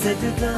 हमसे जुदा।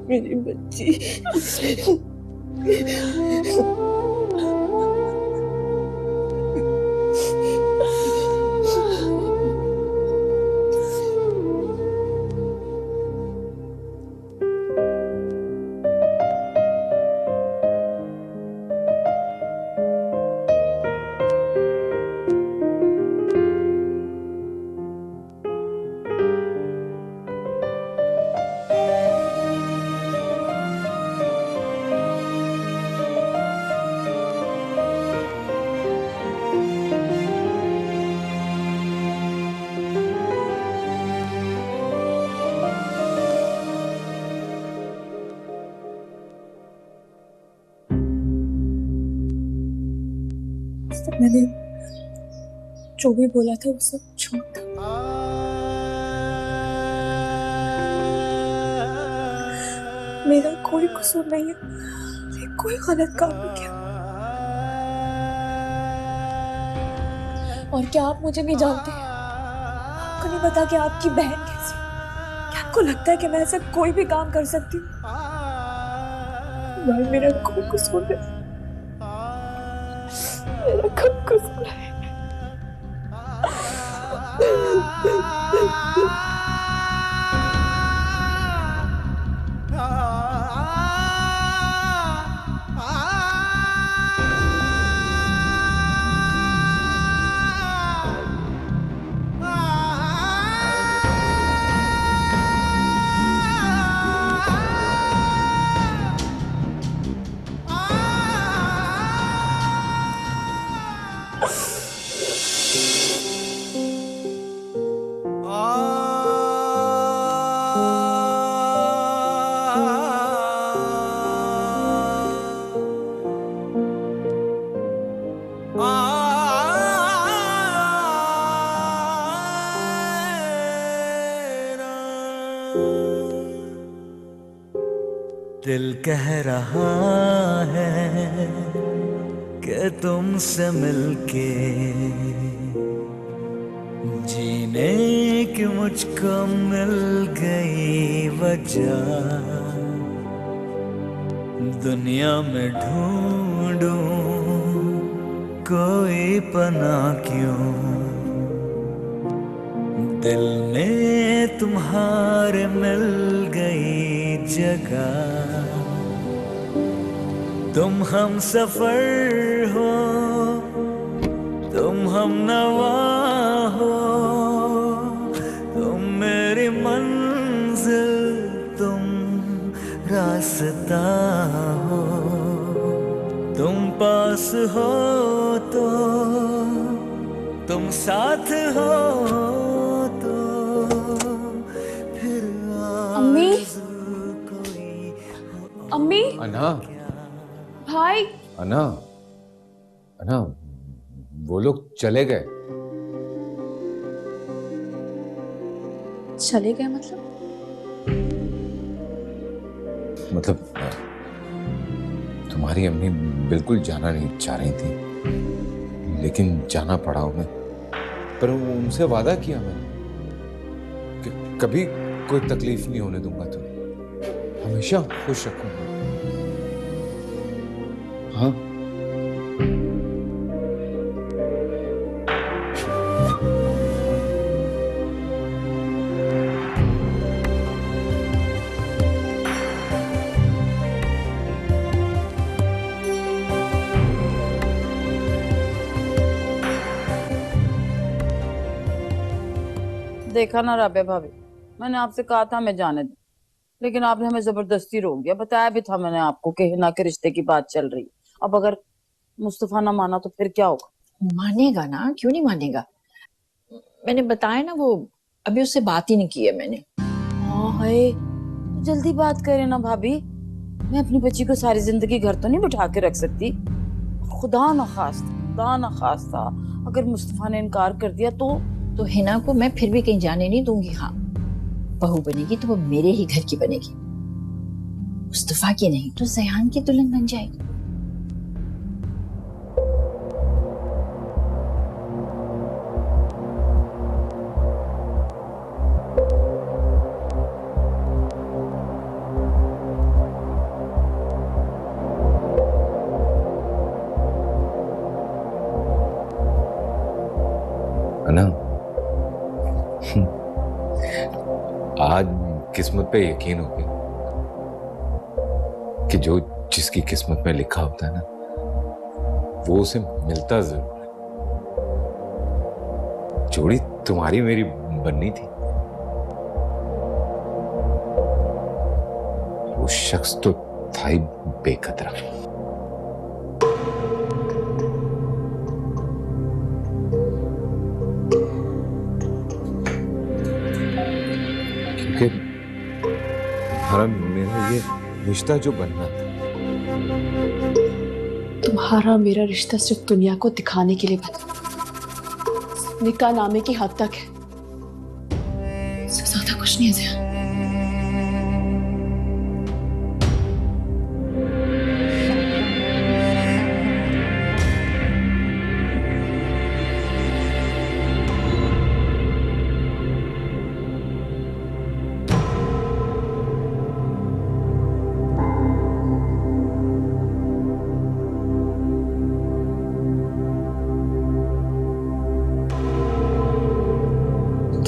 मेरी बच्ची। मैंने जो भी बोला था वो सब झूठ था। मेरा कोई कसूर नहीं है, मैंने कोई गलत काम नहीं किया। और क्या आप मुझे नहीं जानते? आपको नहीं पता कि आपकी बहन कैसी है? क्या आपको लगता है कि मैं ऐसा कोई भी काम कर सकती हूँ? भाई मेरा कोई कसूर नहीं, मेरा कोई कसूर नहीं। दिल कह रहा है कि तुमसे मिलके जीने की मुझको मिल गई वजह। दुनिया में ढूंढूं कोई पनाह क्यों, दिल में तुम्हारे मिल गई जगह। तुम हम सफर हो, तुम हम नवा हो, तुम मेरी मंजिल, तुम रास्ता हो। तुम पास हो तो, तुम साथ हो तो फिर अम्मी, अम्मी, अना, भाई। अना, अना, वो लोग चले गए। चले गए मतलब? मतलब तुम्हारी अम्मी बिल्कुल जाना नहीं चाह रही थी, लेकिन जाना पड़ा उन्हें। पर उनसे वादा किया मैंने कि कभी कोई तकलीफ नहीं होने दूंगा तुम्हें, हमेशा खुश रखूंगा। हाँ देखा ना राबिया भाभी, मैंने आपसे कहा था मैं जाने दूं, लेकिन आपने हमें जबरदस्ती रोक दिया। बताया भी था मैंने आपको कि हिना के रिश्ते की बात चल रही। अब अगर मुस्तफा ना माना तो फिर क्या होगा? मानेगा ना, क्यों नहीं मानेगा। मैंने बताया ना, वो अभी उससे बात ही नहीं की है मैंने। हाँ है, तो जल्दी बात करें ना भाभी। मैं अपनी बच्ची को सारी जिंदगी घर तो नहीं बिठा के रख सकती। खुदा न खास्ता अगर मुस्तफा ने इनकार कर दिया तो हिना को मैं फिर भी कहीं जाने नहीं दूंगी। हाँ, बहू बनेगी तो वो मेरे ही घर की बनेगी, मुस्तफा की नहीं तो ज़ैहान की दुल्हन बन जाएगी। है ना? आज किस्मत पे यकीन हो गया कि जो जिसकी किस्मत में लिखा होता है ना, वो उसे मिलता जरूर है। जोड़ी तुम्हारी मेरी बननी थी, वो शख्स तो था ही बेखतरा। क्योंकि हमारा मेरा ये रिश्ता जो बनना था, तुम्हारा मेरा रिश्ता सिर्फ दुनिया को दिखाने के लिए बना, निकाह नामे की हद तक है, इससे ज्यादा कुछ नहीं है ज़िया।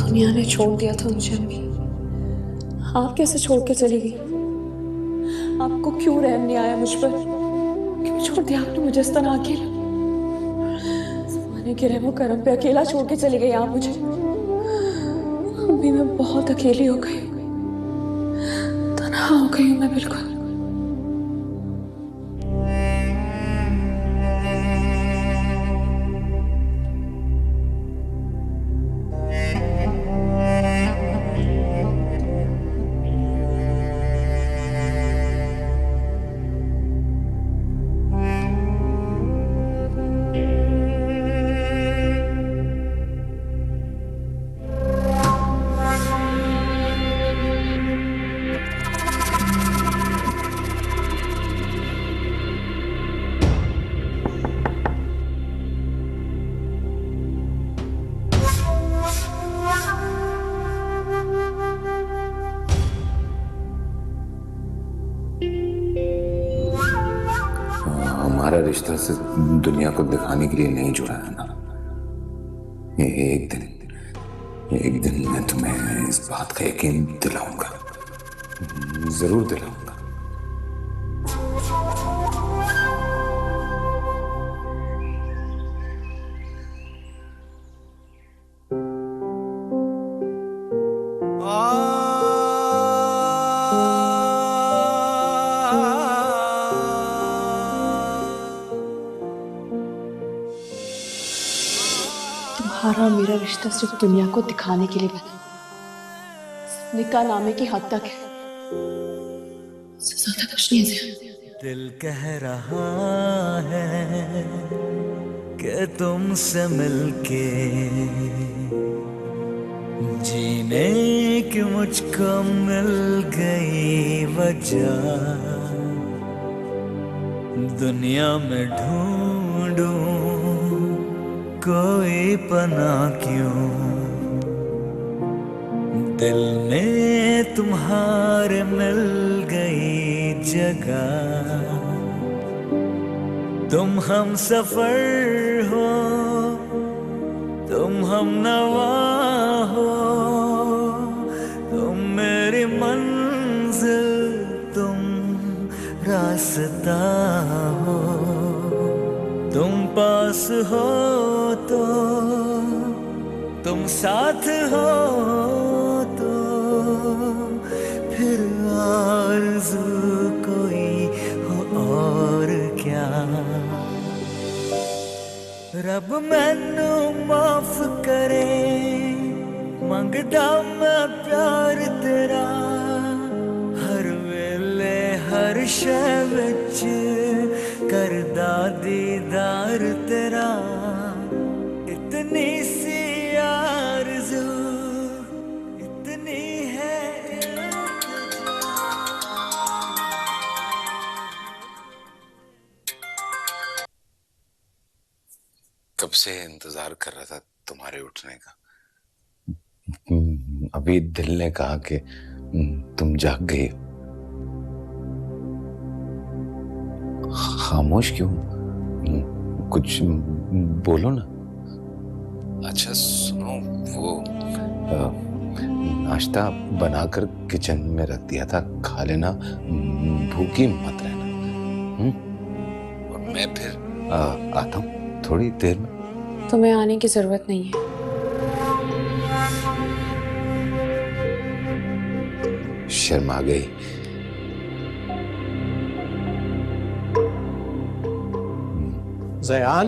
दुनिया ने छोड़ दिया था मुझे अम्मी, आप कैसे छोड़ के चली गई? आपको क्यों रहम नहीं आया मुझ पर? क्यों छोड़ दिया आपने मुझे इस तरह अकेला? ज़माने के रहमो करम पे अकेला छोड़ के चली गई आप मुझे। अम्मी मैं बहुत अकेली हो गई, तन्हा हो गई हूँ मैं बिल्कुल। हमारा रिश्ता सिर्फ दुनिया को दिखाने के लिए नहीं जुड़ा है ना। एक दिन मैं तुम्हें इस बात का यकीन दिलाऊंगा, जरूर दिलाऊंगा। तुम्हारा मेरा रिश्ता सिर्फ दुनिया को दिखाने के लिए बना, सिर्फ निकाह नामे की हद तक है, इससे ज्यादा कुछ नहीं है। दिल कह रहा है कि तुमसे मिलके जीने की मुझको मिल गई वजह। दुनिया में ढूंढूं कोई पना क्यों, दिल में तुम्हारे मिल गई जगह। तुम हम सफर हो, तुम हम नवा हो, तुम मेरी मंजिल, तुम रास्ता हो। तुम पास हो तो, तुम साथ हो तो, फिर आरज़ू कोई हो और क्या। रब मैनू माफ करे, मंगदा मैं प्यार तेरा, हर वेले हर शै विच करदा दीदार तेरा। इतनी सी आरज़ू, इतनी है कब से इंतजार कर रहा था तुम्हारे उठने का। अभी दिल ने कहा कि तुम जाग गई हो। खामोश क्यों? कुछ बोलो ना। अच्छा सुनो, वो नाश्ता बनाकर किचन में रख दिया था, खा लेना, भूखी मत रहना। और मैं फिर आता हूँ थोड़ी देर में। तुम्हें आने की जरूरत नहीं है। शर्मा गई। ज़यान,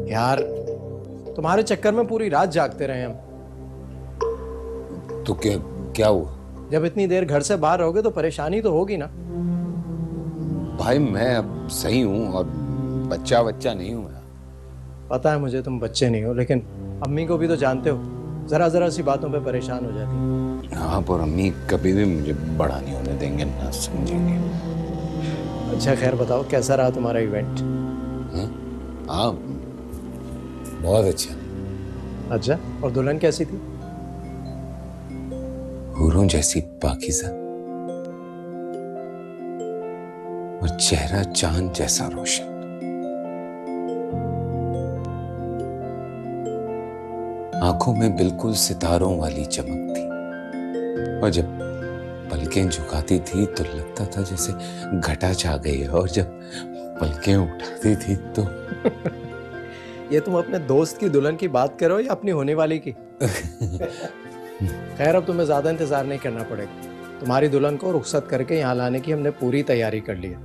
यार तुम्हारे चक्कर में पूरी रात जागते रहे हम। तो क्या क्या हुआ? जब इतनी देर घर से बाहर रहोगे तो परेशानी तो होगी ना। भाई मैं अब सही हूँ और बच्चा नहीं हूँ मैं। पता है मुझे तुम बच्चे नहीं हो, लेकिन अम्मी को भी तो जानते हो, जरा जरा सी बातों पे परेशान हो जाती। हाँ, पर अम्मी कभी भी मुझे बड़ा नहीं होने देंगे, ना समझेंगे। अच्छा खैर बताओ, कैसा रहा तुम्हारा इवेंट? हाँ बहुत अच्छा। अच्छा, और दुल्हन कैसी थी? हूरों जैसी पाकीज़ा और चेहरा चांद जैसा रोशन। आंखों में बिल्कुल सितारों वाली चमक थी, और जब पलकें झुकाती थी तो लगता था जैसे घटा छा गई है, और जब पलकें उठाती थी तो ये तुम अपने दोस्त की दुल्हन की बात करो या अपनी होने वाली की? खैर अब तुम्हें ज्यादा इंतजार नहीं करना पड़ेगा। तुम्हारी दुल्हन को रुखसत करके यहाँ लाने की हमने पूरी तैयारी कर ली है।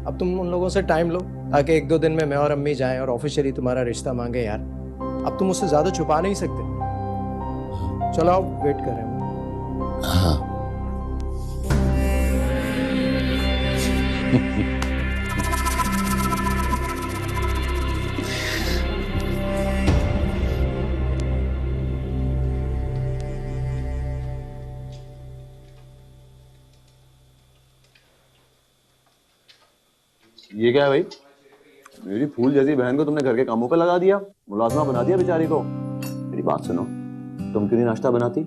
अब तुम उन लोगों से टाइम लो ताकि 1-2 दिन में मैं और अम्मी जाएं और ऑफिशियली तुम्हारा रिश्ता मांगे। यार अब तुम उससे ज्यादा छुपा नहीं सकते। चलो आओ, वेट कर रहे हैं। हाँ। ये क्या है भाई? मेरी फूल जैसी बहन को तुमने घर के कामों पे लगा दिया, मुलाजमा बना दिया बेचारी को। मेरी बात सुनो, तुम क्यों नहीं नाश्ता बनाती?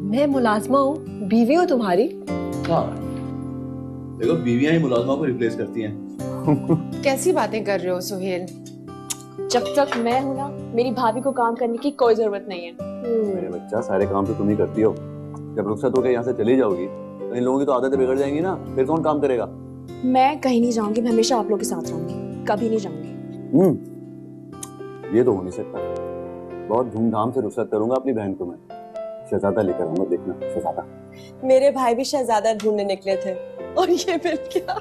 मैं मुलाजमा हूँ, बीवी हूँ तुम्हारी। हाँ देखो, बीवियां ही मुलाजमा को रिप्लेस करती हैं। कैसी बातें कर रहे हो सुहेल? जब तक मैं हूं ना, मेरी भाभी को काम करने की कोई जरूरत नहीं है। मेरे बच्चा, सारे काम तो तुम ही करती हो। जब रुखसत होकर यहाँ से चली जाओगी तो इन लोगों की तो आदतें बिगड़ जाएंगी ना, फिर कौन काम करेगा? मैं कहीं नहीं जाऊंगी, मैं हमेशा आप लोग के साथ रहूंगी, कभी नहीं जाऊंगी। ये तो हो नहीं सकता। बहुत धूमधाम से रुखसत करूंगा अपनी बहन को मैं। शहजादा लेकर आऊंगा, देखना शहजादा। मेरे भाई भी शहजादा ढूंढने निकले थे और ये मिल गया।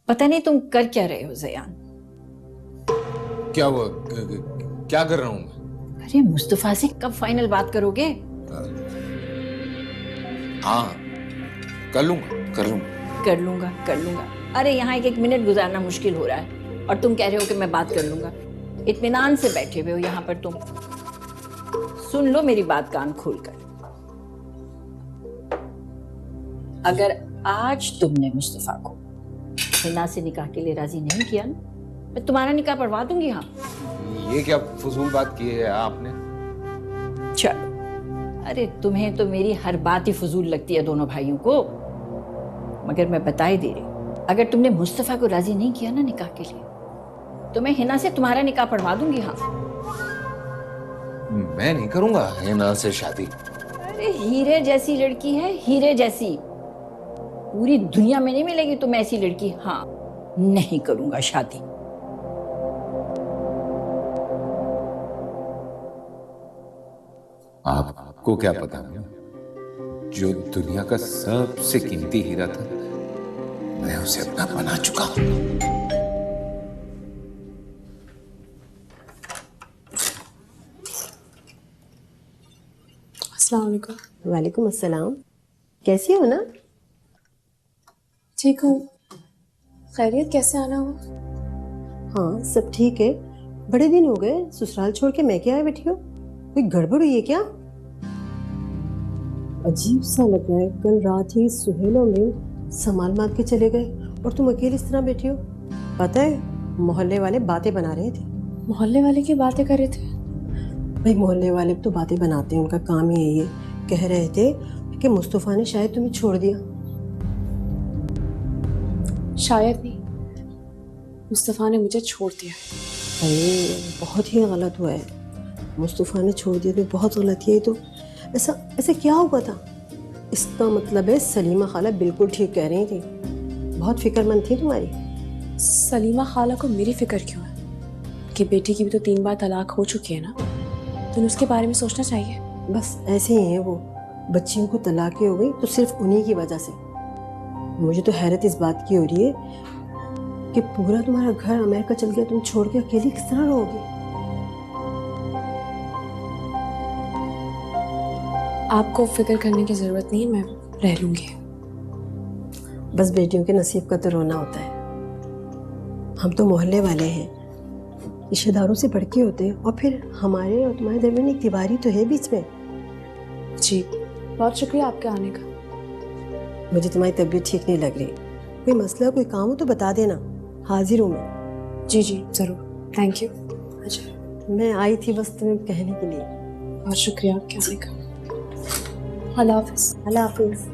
पता नहीं तुम कर क्या रहे हो जयान। क्या हुआ? क्या कर रहा हूं मैं? अरे मुस्तफा से कब फाइनल बात करोगे? हाँ, कर लूंगा कर लूंगा। अरे यहाँ एक मिनट गुजारना मुश्किल हो रहा है और तुम कह रहे हो कि मैं बात कर लूंगा। इत्मीनान से बैठे हुए हो यहाँ पर तुम। सुन लो मेरी बात कान खोलकर। अगर आज तुमने मुस्तफा को हिना से निकाह के लिए राजी नहीं किया ना, मैं तुम्हारा निकाह पढ़वा दूंगी। हाँ ये क्या फजूल बात की है आपने? चलो, अरे तुम्हें तो मेरी हर बात ही फजूल लगती है दोनों भाइयों को, मगर मैं बता ही दे रही हूँ, अगर तुमने मुस्तफा को राजी नहीं किया ना निकाह के लिए, तो मैं हिना से तुम्हारा निकाह पढ़वा दूंगी। हाँ मैं नहीं करूंगा हिना से शादी। अरे हीरे जैसी लड़की है, हीरे जैसी, पूरी दुनिया में नहीं मिलेगी तुम्हें ऐसी लड़की। हाँ नहीं करूंगा शादी। आपको क्या पता, जो दुनिया का सबसे कीमती हीरा था, मैं उसे अपना बना चुका हूं। अस्सलाम वालेकुम। वालेकुम अस्सलाम। कैसी हो ना? ठीक हूँ। खैरियत, कैसे आना हुआ? हाँ सब ठीक है। बड़े दिन हो गए ससुराल छोड़ के मैं क्या आए बैठी हो? कोई गड़बड़ हुई है क्या? अजीब सा लग रहा है, कल रात ही सुहेल और मैं संभाल मार के चले गए और तुम अकेले इस तरह बैठी हो। पता है मोहल्ले वाले बातें बना रहे थे। मोहल्ले वाले की बातें कर रहे थे? भाई मोहल्ले वाले तो बातें बनाते हैं, उनका काम ही है ये। कह रहे थे कि मुस्तफा ने शायद तुम्हें छोड़ दिया। शायद नहीं, मुस्तफा ने मुझे छोड़ दिया। अरे बहुत ही गलत हुआ है, मुस्तफा ने छोड़ दिया तो बहुत गलत है। तो ऐसा क्या हुआ था? इसका मतलब है सलीमा खाला बिल्कुल ठीक कह रही थी, बहुत फिक्रमंद थी तुम्हारी। सलीमा खाला को मेरी फिक्र क्यों है? कि बेटी की भी तो 3 बार तलाक हो चुकी है ना, तो उसके बारे में सोचना चाहिए। बस ऐसे ही है वो, बच्चियों को तलाक़ें हो गई तो सिर्फ उन्हीं की वजह से। मुझे तो हैरत इस बात की हो रही है कि पूरा तुम्हारा घर अमेरिका चल गया, तुम छोड़ के अकेली किस तरह रहोगी? आपको फिक्र करने की जरूरत नहीं है, मैं रह लूंगी। बस बेटियों के नसीब का तो रोना होता है। हम तो मोहल्ले वाले हैं, रिश्तेदारों से बढ़ के होते हैं, और फिर हमारे और तुम्हारे दरमियान एक दीवारी तो है बीच में। जी बहुत शुक्रिया आपके आने का। मुझे तुम्हारी तबीयत ठीक नहीं लग रही, कोई मसला कोई काम हो तो बता देना, हाजिर हूँ मैं। जी जी जरूर, थैंक यू। अच्छा मैं आई थी बस तुम्हें कहने के लिए। बहुत शुक्रिया आपके आने का। अल्लाह हाफिज। अल्लाह हाफिज।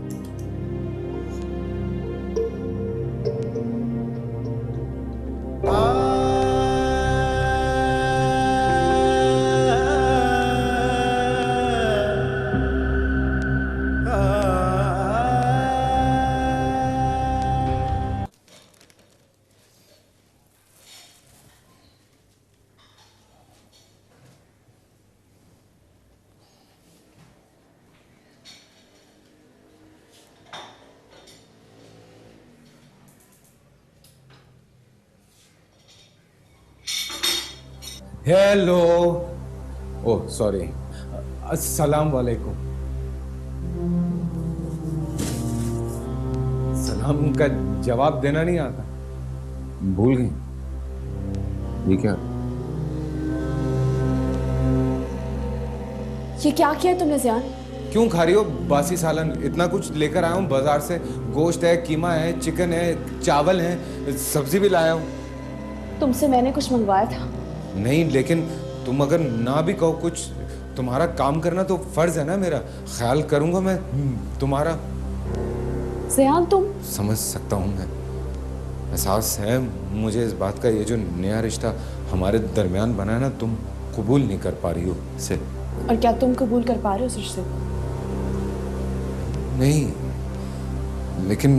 हेलो, ओह सॉरी, अस्सलाम वालेकुम। सलाम का जवाब देना नहीं आता, भूल गई। ये क्या? ये क्या किया तुमने ज़ियान? क्यों खा रही हो बासी सालन? इतना कुछ लेकर आया हूँ बाजार से, गोश्त है, कीमा है, चिकन है, चावल है, सब्जी भी लाया हूँ। तुमसे मैंने कुछ मंगवाया था। नहीं, लेकिन तुम अगर ना भी कहो कुछ, तुम्हारा काम करना तो फर्ज है ना मेरा, ख्याल करूंगा मैं तुम्हारा। ज़ियान तुम। समझ सकता हूँ मैं, एहसास है मुझे इस बात का, ये जो नया रिश्ता हमारे दरमियान बना है ना, तुम कबूल नहीं कर पा रही हो इसे। और क्या तुम कबूल कर पा रहे हो उस रिश्ते को? नहीं, लेकिन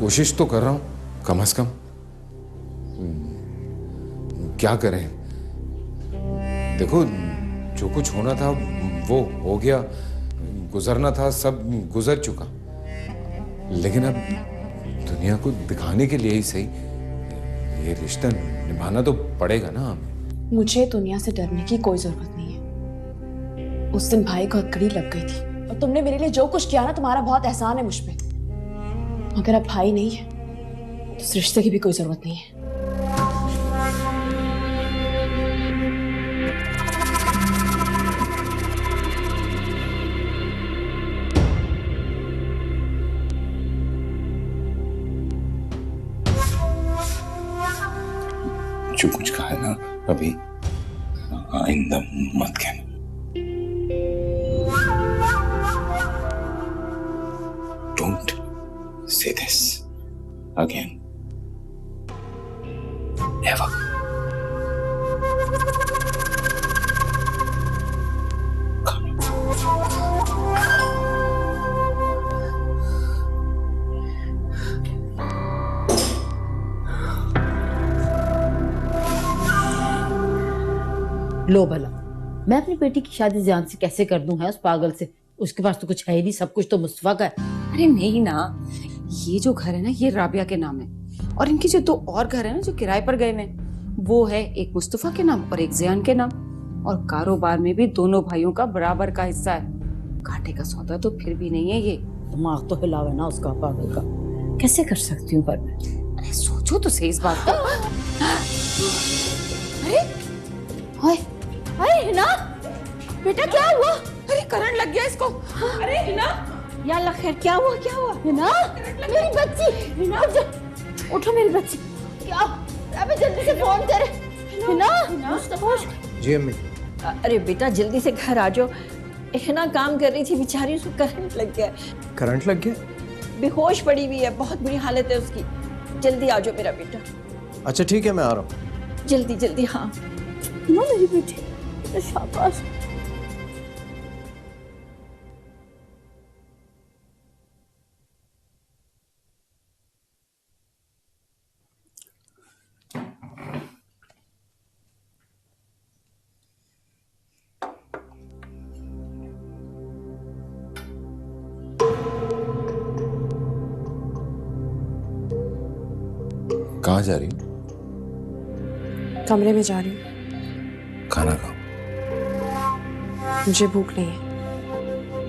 कोशिश तो कर रहा हूँ कम से कम। क्या करें, देखो जो कुछ होना था वो हो गया, गुजरना था सब गुजर चुका, लेकिन अब दुनिया को दिखाने के लिए ही सही ये रिश्ता निभाना तो पड़ेगा ना हमें। मुझे दुनिया से डरने की कोई जरूरत नहीं है। उस दिन भाई को हथकड़ी लग गई थी और तुमने मेरे लिए जो कुछ किया ना, तुम्हारा बहुत एहसान है मुझ पे। मगर अब भाई नहीं है तो इस रिश्ते की भी कोई जरूरत नहीं है। जो कुछ कहा है ना अभी आइंदा मत कहना। Don't say this again. Ever. लो भला, मैं अपनी बेटी की शादी जान से कैसे कर दूं है उस पागल से? उसके पास तो कुछ है ही नहीं, सब कुछ तो मुस्तफा का है। अरे नहीं ना, ये जो घर है ना ये राबिया के नाम है और इनके जो 2 और घर है ना जो किराए पर गए हैं वो है एक मुस्तफा के नाम और एक ज़ियान के नाम। और कारोबार में भी दोनों भाइयों का बराबर का हिस्सा है। घाटे का सौदा तो फिर भी नहीं है ये। दिमाग तो हिलावे ना उसका पागल का। कैसे कर सकती हूँ पर मैं? अरे सोचो तो सही इस बात को। अरे हाय हाय हिना, बेटा क्या हुआ? अरे करंट लग गया इसको। अरे हिना, या अल्लाह खैर, क्या हुआ क्या हुआ? हिना मेरी बच्ची, हिना उठो मेरी बच्ची। क्या? अबे जल्दी से फोन कर। हिना मुस्तफा। जी अम्मी। अरे बेटा जल्दी से घर आ जाओ। हिना काम कर रही थी बेचारी, उसको करंट लग गया। करंट लग गया? बेहोश पड़ी हुई है, बहुत बुरी हालत है उसकी। जल्दी आ जाओ मेरा बेटा। अच्छा ठीक है, मैं आ रहा हूँ। जल्दी जल्दी। हाँ हिना मेरी बेटी, शाबाश। कहाँ जा रही हो? कमरे में जा रही हूँ। खाना खाओ। मुझे भूख नहीं है।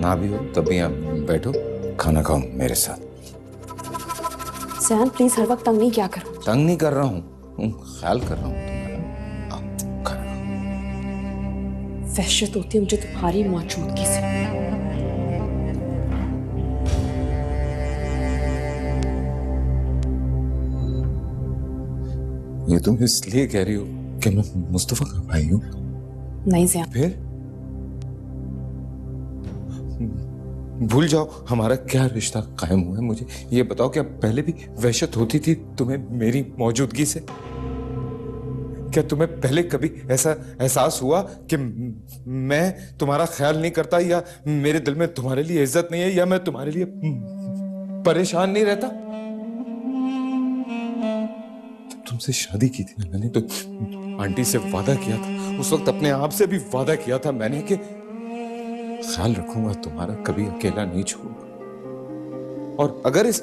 ना भी हो तब भी यहाँ बैठो, खाना खाओ मेरे साथ। ज़ियान प्लीज हर वक्त तंग नहीं किया करो। तंग नहीं कर रहा हूँ, ख्याल कर रहा हूँ तुम्हारा। आओ, खाना खाओ। वहशत होती है मुझे तुम्हारी मौजूदगी से। ये तुम इसलिए कह रही हो कि मैं मुस्तफा का भाई हूँ? नहीं ज़ियान, फिर भूल जाओ हमारा क्या रिश्ता कायम हुआ है। मुझे ये बताओ, क्या पहले भी वहशत होती थी तुम्हें मेरी मौजूदगी से? क्या तुम्हें पहले कभी ऐसा एहसास हुआ कि मैं तुम्हारा ख्याल नहीं करता, या मेरे दिल में तुम्हारे लिए इज्जत नहीं है, या मैं तुम्हारे लिए परेशान नहीं रहता? तुमसे शादी की थी ना मैंने, तो आंटी से वादा किया था, उस वक्त अपने आप से भी वादा किया था मैंने कि ख्याल रखूंगा तुम्हारा, कभी अकेला नहीं छोड़ूंगा। और अगर इस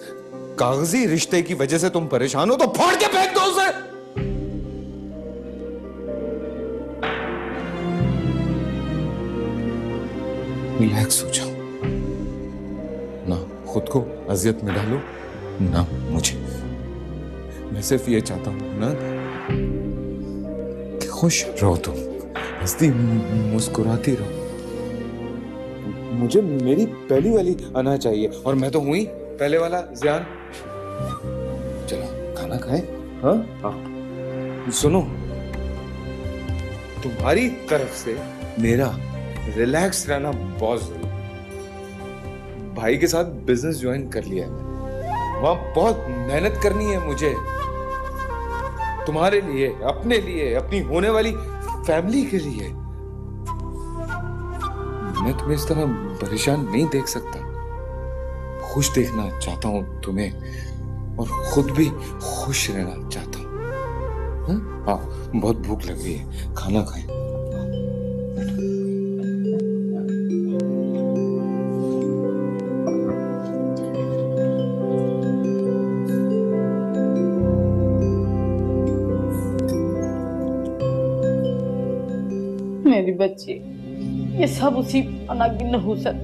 कागजी रिश्ते की वजह से तुम परेशान हो तो फोड़ के फेंक दो उसे। रिलैक्स हो जाओ ना, खुद को अजियत में डालो ना मुझे। मैं सिर्फ ये चाहता हूं ना कि खुश रहो, तुम हंसती मुस्कुराती रहो। मुझे मेरी पहली वाली आना चाहिए, और मैं तो हुई पहले वाला ज़ियान। चलो खाना खाए। हाँ हाँ सुनो, तुम्हारी तरफ से मेरा रिलैक्स रहना बहुत जरूरी। भाई के साथ बिजनेस ज्वाइन कर लिया है, वहां बहुत मेहनत करनी है मुझे, तुम्हारे लिए, अपने लिए, अपनी होने वाली फैमिली के लिए। मैं तुम्हें इस तरह परेशान नहीं देख सकता। खुश देखना चाहता हूं तुम्हें, और खुद भी खुश रहना चाहता हूं। हाँ बहुत भूख लग रही है, खाना खाएं। मेरी बच्ची, ये सब उसी अना की नहुसत,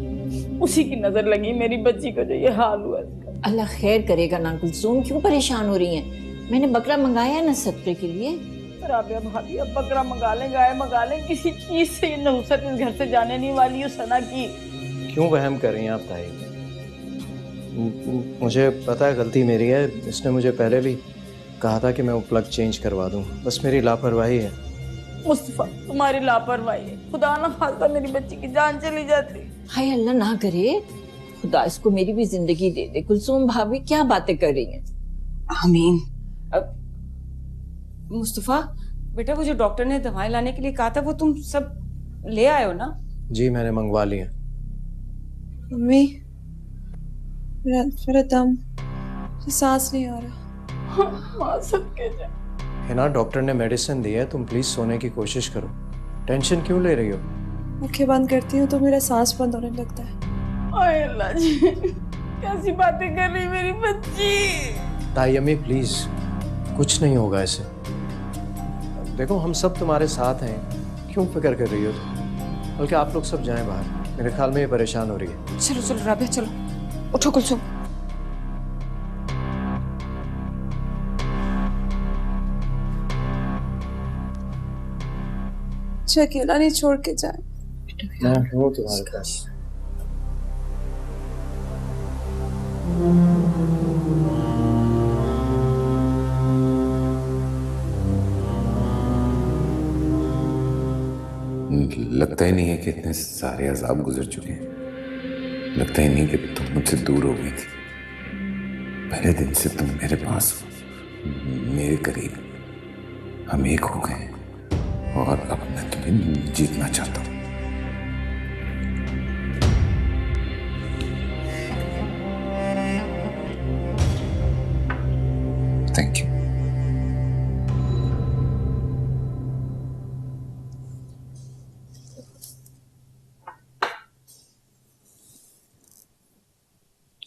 उसी की नजर लगी मेरी बच्ची को जो ये हाल हुआ इसका। अल्लाह खैर करेगा ना कुलसूम, क्यों परेशान हो रही हैं? मैंने बकरा मंगाया है ना सदके के लिए। राबिया भाभी अब बकरा मंगा लें, गाय मंगा लें, किसी चीज से ये नहुसत इस घर से जाने नहीं वाली उस सना की। क्यों वहम कर रही हैं आप ताई? मुझे पता है गलती मेरी है, इसने मुझे पहले भी कहा था कि मैं वो प्लग चेंज करवा दूं, बस मेरी लापरवाही है। मुस्तफा तुम्हारी लापरवाही है, खुदा ना खास्ता मेरी बच्ची की जान चली जाती। हाय अल्लाह ना करे, खुदा इसको मेरी भी जिंदगी दे दे। कुलसूम भाभी क्या बातें कर रही हैं? आमीन। अब मुस्तफा बेटा, वो जो डॉक्टर ने दवाएं लाने के लिए कहा था वो तुम सब ले आए हो ना? जी मैंने मंगवा ली है। मम्मी मेरा दम, सांस नहीं आ रहा। माँ सबके जा। हिना डॉक्टर ने मेडिसिन दी है, तुम प्लीज सोने की कोशिश करो। टेंशन क्यों ले रही हो? आंखें बंद करती हूँ तो मेरा सांस बंद होने लगता है। ओए अल्लाह जी, कैसी बातें कर रही मेरी बच्ची। ताई अम्मी प्लीज, कुछ नहीं होगा ऐसे। देखो हम सब तुम्हारे साथ हैं, क्यों फिक्र कर रही हो तुम? बल्कि आप लोग सब जाएं बाहर, मेरे ख्याल में ये परेशान हो रही है। चलो चलो राबिया चलो, उठो कुलसुम। मुझे अकेला नहीं छोड़ के जाए। मैं हूँ तुम्हारे पास। लगता ही नहीं है कि इतने सारे अजाब गुजर चुके हैं। लगता ही नहीं कि तुम मुझसे दूर हो गई थी। पहले दिन से तुम मेरे पास हो, मेरे करीब। हम एक हो गए और अब मैं तुम्हें जीतना चाहता हूं। Thank you.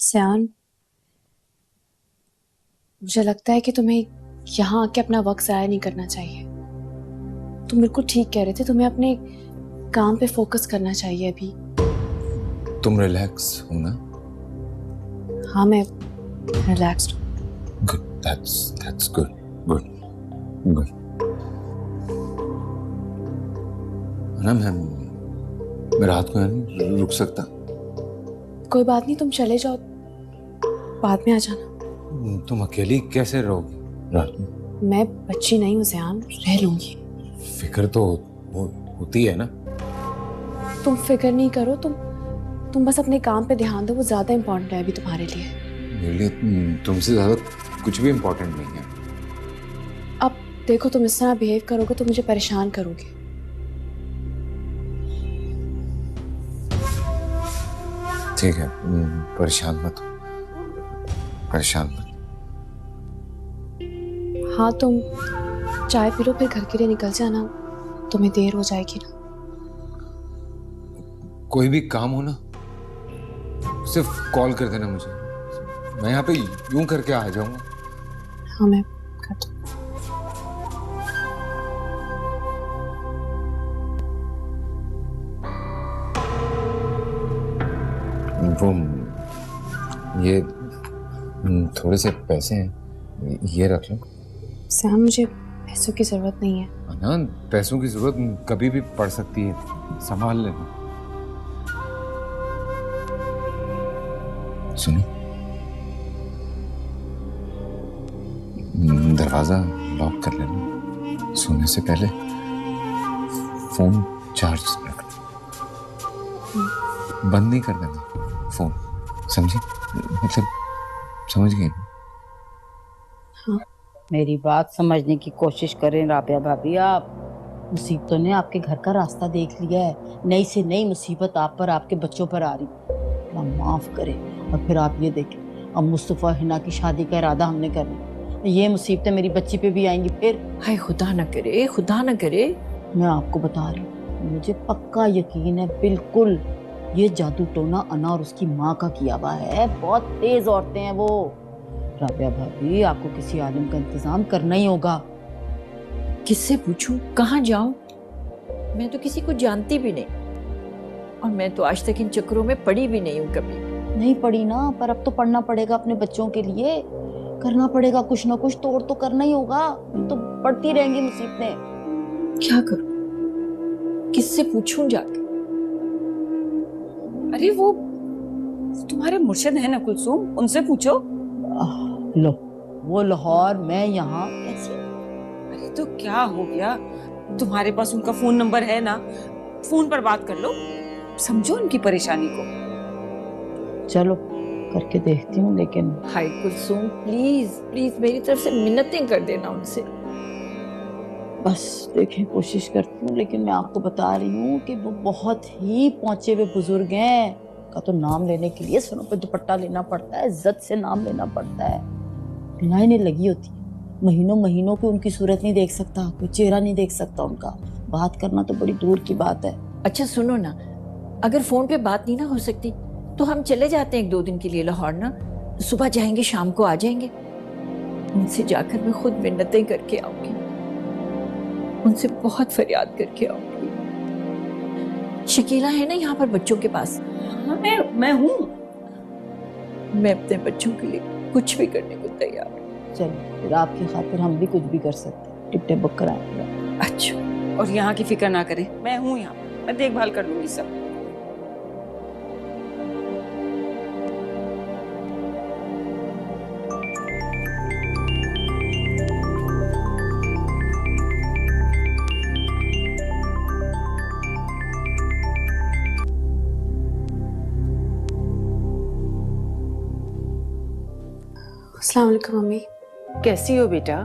सयान, मुझे लगता है कि तुम्हें यहाँ आके अपना वक्त ज़ाया नहीं करना चाहिए। तुम बिल्कुल ठीक कह रहे थे, तुम्हें अपने काम पे फोकस करना चाहिए अभी। तुम रिलैक्स हो ना? हाँ मैं रिलैक्स्ड हूँ। Good, that's good, good, good. ना मैं रात को नहीं रुक सकता। कोई बात नहीं, तुम चले जाओ, बाद में आ जाना। तुम अकेली कैसे रहोगी रात में? मैं बच्ची नहीं हूँ ज़यान, रह लूंगी। फिक्र तो होती है ना। तुम फिक्र नहीं करो, तुम बस अपने काम पे ध्यान दो, वो ज्यादा इम्पोर्टेंट है अभी तुम्हारे लिए। मेरे लिए तुमसे ज्यादा कुछ भी इम्पोर्टेंट नहीं है। अब देखो, तुम इस तरह बिहेव करोगे तो मुझे परेशान करोगे। ठीक है, परेशान मत हो, परेशान मत। हाँ तुम चाय पी लो, फिर घर के लिए निकल जाना, तुम्हें देर हो जाएगी ना। कोई भी काम हो ना, सिर्फ कॉल कर देना मुझे, मैं यहाँ पे यूं करके आ जाऊंगा। हाँ मैं कर दूँ। वो ये थोड़े से पैसे हैं, ये रख लो। सैम, मुझे पैसों की जरूरत नहीं है। ना, पैसों की जरूरत कभी भी पड़ सकती है, संभाल लेना। सुनो, दरवाजा लॉक कर लेना, सोने से पहले फोन चार्ज रखना, बंद नहीं कर देना फोन, समझी? मतलब समझ गई? हाँ। मेरी बात समझने की कोशिश करें राबिया भाभी। आप मुसीबतों ने आपके घर का रास्ता देख लिया है, नई से नई मुसीबत आप पर, आपके बच्चों पर आ रही। अल्लाह माफ करे। और फिर आप ये देखें, अब मुस्तफ़ा हिना की शादी का इरादा हमने कर लिया, ये मुसीबतें मेरी बच्ची पे भी आएंगी फिर। हाय खुदा न करे, खुदा न करे। मैं आपको बता रही हूँ, मुझे पक्का यकीन है, बिल्कुल ये जादू टोना अना और उसकी माँ का किया हुआ है। बहुत तेज औरतें हैं वो। राबिया भाभी, आपको किसी आलिम का इंतजाम करना ही होगा। किससे पूछूं, कहाँ जाऊं? मैं तो किसी को जानती भी नहीं, और मैं तो आज तक इन चक्करों में पड़ी भी नहीं हूँ कभी। नहीं पड़ी ना, पर अब तो पढ़ना पड़ेगा अपने बच्चों के लिए, करना पड़ेगा कुछ ना कुछ, तोड़ तो करना ही होगा, तो पड़ती रहेंगी मुसीबतें। क्या करूं, किससे पूछूं जाके? अरे वो तुम्हारे मुर्शिद है ना कुलसुम, उनसे पूछो। लो, वो लाहौर, मैं यहाँ, कैसे? अरे तो क्या हो गया, तुम्हारे पास उनका फोन नंबर है ना, फोन पर बात कर लो, समझो उनकी परेशानी को। चलो करके देखती हूँ, लेकिन हाय कुलसुम, प्लीज प्लीज मेरी तरफ से मिन्नतें कर देना उनसे। बस देखें, कोशिश करती हूँ, लेकिन मैं आपको बता रही हूँ कि वो बहुत ही पहुंचे हुए बुजुर्ग हैं। का तो नाम लेने के लिए सरों पे दुपट्टा लेना पड़ता है, इज्जत से नाम लेना पड़ता है, लाइनें नहीं लगी होती है। महीनों महीनों को उनकी सूरत नहीं देख सकता, कोई चेहरा नहीं देख सकता उनका, बात करना तो बड़ी दूर की बात है। अच्छा सुनो ना, अगर फोन पे बात नहीं ना हो सकती तो हम चले जाते हैं 1-2 दिन के लिए लाहौर ना, सुबह जाएंगे शाम को आ जाएंगे। उनसे जाकर मैं खुद मिन्नतें करके आऊंगी, उनसे बहुत फरियाद करके आऊंगी। शकीला है ना यहाँ पर बच्चों के पास? हाँ, मैं हूँ। मैं अपने बच्चों के लिए कुछ भी करने को तैयार हूँ। चलो फिर आपकी खातिर हम भी कुछ भी कर सकते हैं, टिकटें बुक कराएंगे। अच्छा, और यहाँ की फिक्र ना करें, मैं हूँ यहाँ, मैं देखभाल कर लूंगी सब। अस्सलाम वालेकुम मम्मी। कैसी हो बेटा?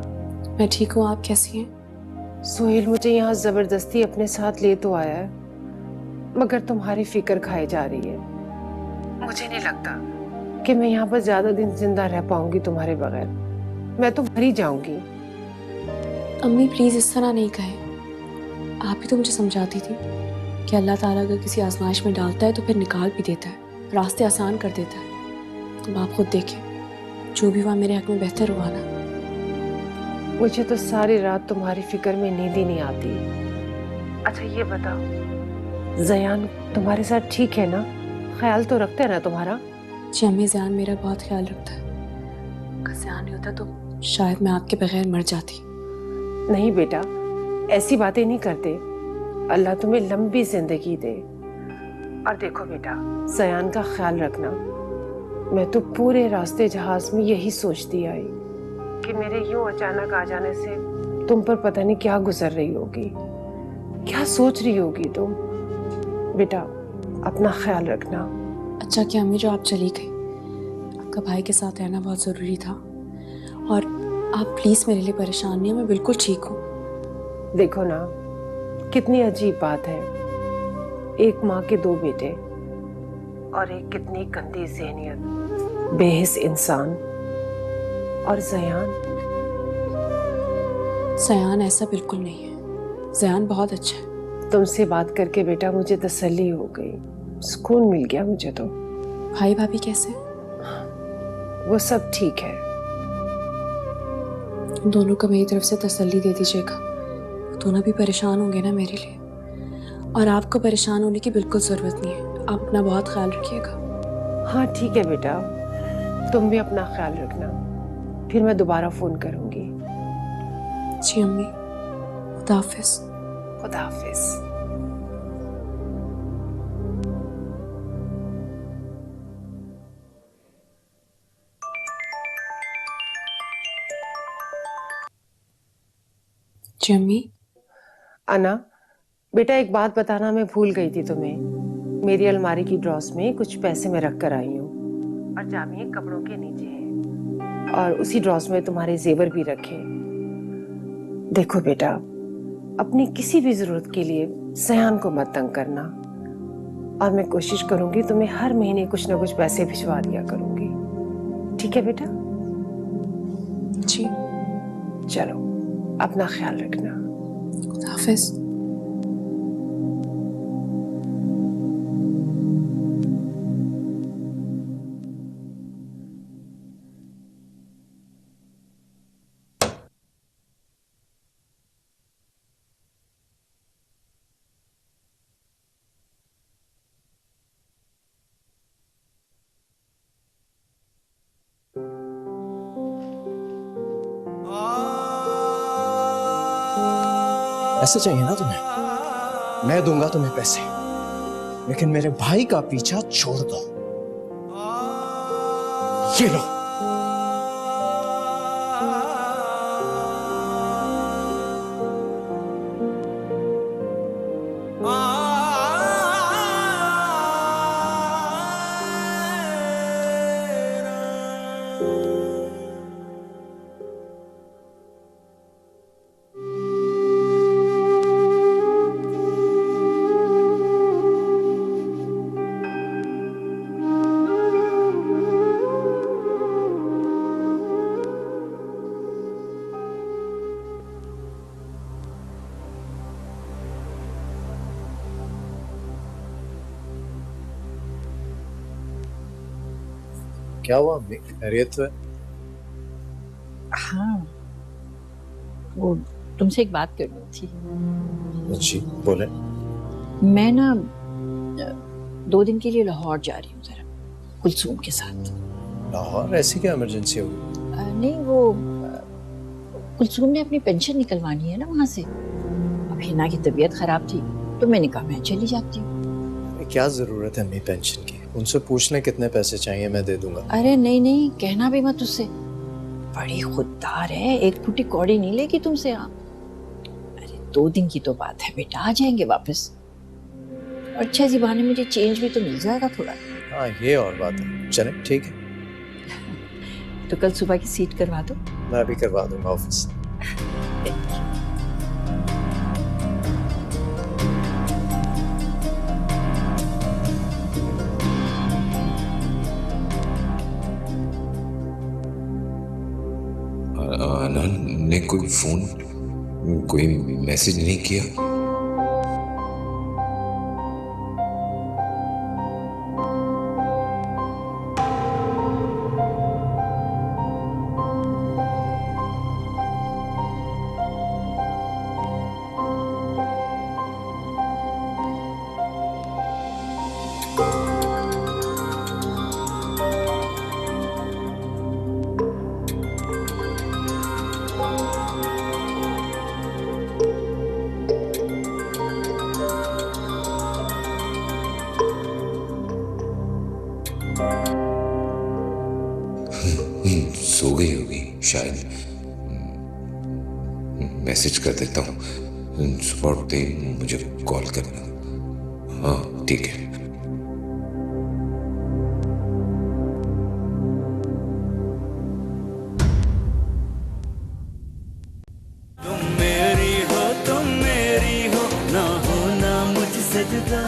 मैं ठीक हूँ, आप कैसी हैं? सोहेल मुझे यहाँ जबरदस्ती अपने साथ ले तो आया है, मगर तुम्हारी फिक्र खाई जा रही है। मुझे नहीं लगता कि मैं यहाँ पर ज्यादा दिन जिंदा रह पाऊंगी तुम्हारे बगैर, मैं तो मर ही जाऊंगी। अम्मी प्लीज़ इस तरह नहीं कहें, आप ही तो मुझे समझाती थी कि अल्लाह ताला अगर किसी आजमाइश में डालता है तो फिर निकाल भी देता है, रास्ते आसान कर देता है। अब आप खुद देखें, जो भी हुआ मेरे हक में बेहतर हुआ ना। मुझे तो सारी रात तुम्हारी फिक्र में नींद ही नहीं आती। अच्छा ये बताओ, जयान तुम्हारे साथ ठीक है ना? ख्याल तो रखते है ना तुम्हारा? जी अम्मी, ज़यान मेरा बहुत ख्याल रखता है। अगर ज़यान नहीं होता तो शायद मैं आपके बगैर मर जाती। नहीं बेटा, ऐसी बातें नहीं करते। अल्लाह तुम्हें लंबी जिंदगी दे। और देखो बेटा, जयान का ख्याल रखना। मैं तो पूरे रास्ते जहाज में यही सोचती आई कि मेरे यूं अचानक आ जाने से तुम पर पता नहीं क्या गुजर रही होगी, क्या सोच रही होगी तुम। बेटा अपना ख्याल रखना। अच्छा क्या अम्मी जो आप चली गई, आपका भाई के साथ रहना बहुत ज़रूरी था, और आप प्लीज़ मेरे लिए परेशान नहीं हो, मैं बिल्कुल ठीक हूँ। देखो ना, कितनी अजीब बात है, एक माँ के 2 बेटे, और एक कितनी गंदी ज़हनियत, बेहिस इंसान। और ज़यान ऐसा बिल्कुल नहीं है, ज़यान बहुत अच्छा है। तुमसे बात करके बेटा मुझे तसल्ली हो गई, सुकून मिल गया मुझे तो। भाई भाभी कैसे? वो सब ठीक है। उन दोनों को मेरी तरफ से तसल्ली दे दीजिएगा, वो दोनों भी परेशान होंगे ना मेरे लिए, और आपको परेशान होने की बिल्कुल ज़रूरत नहीं है। आप अपना बहुत ख्याल रखिएगा। हाँ ठीक है बेटा, तुम भी अपना ख्याल रखना, फिर मैं दोबारा फोन करूंगी। जी अम्मी, खुदा हाफिज़। खुदा हाफिज़। जी अम्मी। अना बेटा, एक बात बताना मैं भूल गई थी तुम्हें। मेरी अलमारी की ड्रॉस में कुछ पैसे मैं रख कर आई हूँ, और जामिया कपड़ों के नीचे है, और उसी ड्रॉस में तुम्हारे जेवर भी रखे। देखो बेटा, अपनी किसी भी जरूरत के लिए ज़यान को मत तंग करना, और मैं कोशिश करूंगी तुम्हें हर महीने कुछ ना कुछ पैसे भिजवा दिया करूंगी। ठीक है बेटा? जी। चलो अपना ख्याल रखना। खुदा हाफिज़। ऐसे चाहिए ना तुम्हें? मैं दूंगा तुम्हें पैसे, लेकिन मेरे भाई का पीछा छोड़ दो। ये लो। क्या हुआ अम्मी, खैरियत तो है? हाँ, वो तुमसे एक बात करनी थी। जी बोले। मैं ना 2 दिन के लिए लाहौर जा रही हूँ जरा, कुलसूम के साथ। लाहौर? ऐसी क्या इमरजेंसी होगी? नहीं, वो कुलसूम ने अपनी पेंशन निकलवानी है ना वहाँ से। अब हिना की तबीयत खराब थी तो मैंने कहा मैं चली जाती हूँ। क्या जरूरत है अम्मी पेंशन की? उनसे पूछने कितने पैसे चाहिए, मैं दे दूंगा। अरे नहीं नहीं, कहना भी मत उससे, बड़ी खुददार है, एक फुटी कौड़ी नहीं लेगी तुमसे। अरे 2 दिन की तो बात है बेटा, आ जाएंगे वापस। और अच्छे सी बहाने मुझे चेंज भी तो मिल जाएगा थोड़ा। हाँ ये और बात है, चले ठीक है। तो कल सुबह की सीट करवा दो। मैं भी करवा दूंगा ऑफिस। आना ने कोई फोन, कोई मैसेज नहीं किया? सो गई होगी शायद। मैसेज कर देता हूँ, सुबह उठते ही मुझे कॉल करना। हाँ ठीक है। तुम मेरी हो ना हो ना मुझसे जुदा।